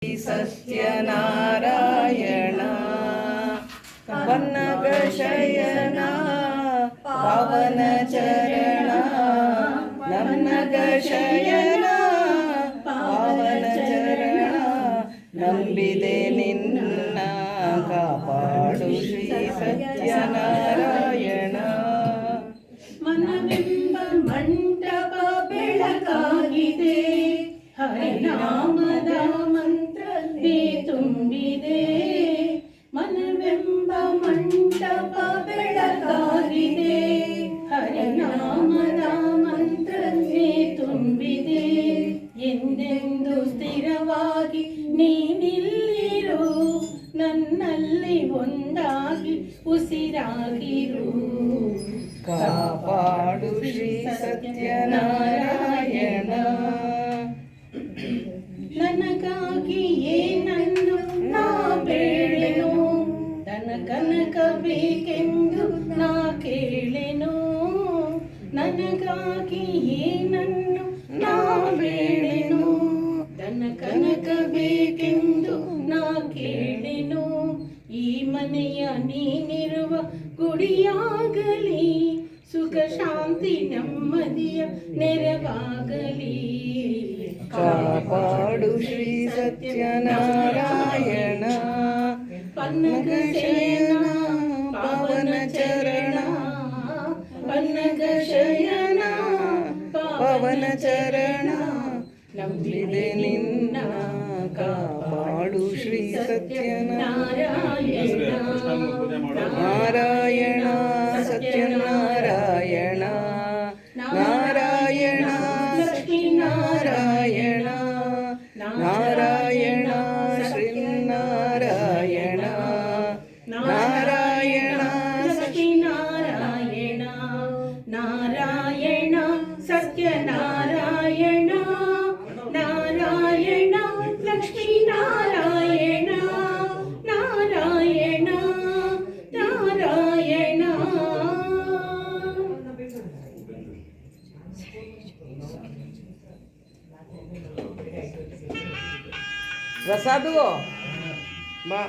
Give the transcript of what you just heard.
ಸತ್ಯನಾರಾಯಣ ಪನ್ನಗ ಶಯನ ಪಾವನ ಚರಣ ನನ್ನಗ ಶಯನ ಪಾವನ ಚರಣ ನಂಬಿದೆ ನಿನ್ನ ಕಾಪಾಡು ಶ್ರೀ ಸತ್ಯನಾರಾಯಣ. ಮನವೆಂಬ ಮಂಟಪ ಬೆಳಕಾಗಿದೆ, ಹರಿನಾಮದ ಮಂತ್ರವೇ ತುಂಬಿದೆ. ಮನವೆಂಬ ಮಂಟಪ ಬೆಳಕಾಗಿದೆ, ಹರಿನಾಮದ ಮಂತ್ರವೇ ತುಂಬಿದೆ. ಎಂದೆಂದು ಸ್ಥಿರವಾಗಿ ನೀನಿಲ್ಲಿರು, ನನ್ನಲ್ಲಿ ಒಂದಾಗಿ ಉಸಿರಾಗಿರು. ಕಾಪಾಡು ಶ್ರೀ ಸತ್ಯನಾರಾಯಣ. ನನಗಾಗಿಯೇ ನನ್ನು ನಾ ಬೇಳೆನು, ತನ ಕನಕ ಬೇಕೆಂದು ನಾ ಕೇಳೆನು. ನನಗಾಗಿಯೇ ನನ್ನು ನಾ ಬೇಳೆನು, ತನ ಕನಕ ಬೇಕೆಂದು ನಾ ಕೇಳೆನು. ಈ ಮನೆಯ ನೀನಿರುವ ಗುಡಿಯಾಗಲಿ, ಸುಖ ಶಾಂತಿ ನೆಮ್ಮದಿಯ ನೆರವಾಗಲಿ. ಕಾಪಾಡು ಶ್ರೀ ಸತ್ಯನಾರಾಯಣ. ಪನ್ನಗ ಶಯನ ಪಾವನ ಚರಣ, ಪನ್ನಗ ಶಯನ ಪವನ ಚರಣ ನಂಬಿದೆ ನಿನ್ನ ಕಾಪಾಡು ಶ್ರೀ ಸತ್ಯನಾರಾಯಣ. ನಾರಾಯಣ ಸತ್ಯನಾರಾಯಣ, ನಾರಾಯಣ ಲಕ್ಷ್ಮೀನಾರಾಯಣ, ನಾರಾಯಣ ಶ್ರೀನಾರಾಯಣ, ನಾರಾಯಣ ಲಕ್ಷ್ಮೀನಾರಾಯಣ, ನಾರಾಯಣ ಸತ್ಯನಾರಾಯಣ, ನಾರಾಯಣ ಲಕ್ಷ್ಮೀನಾರಾಯಣ, ನಾರಾಯಣ ನಾರಾಯಣ. ಪ್ರಸಾದು ಬಾ.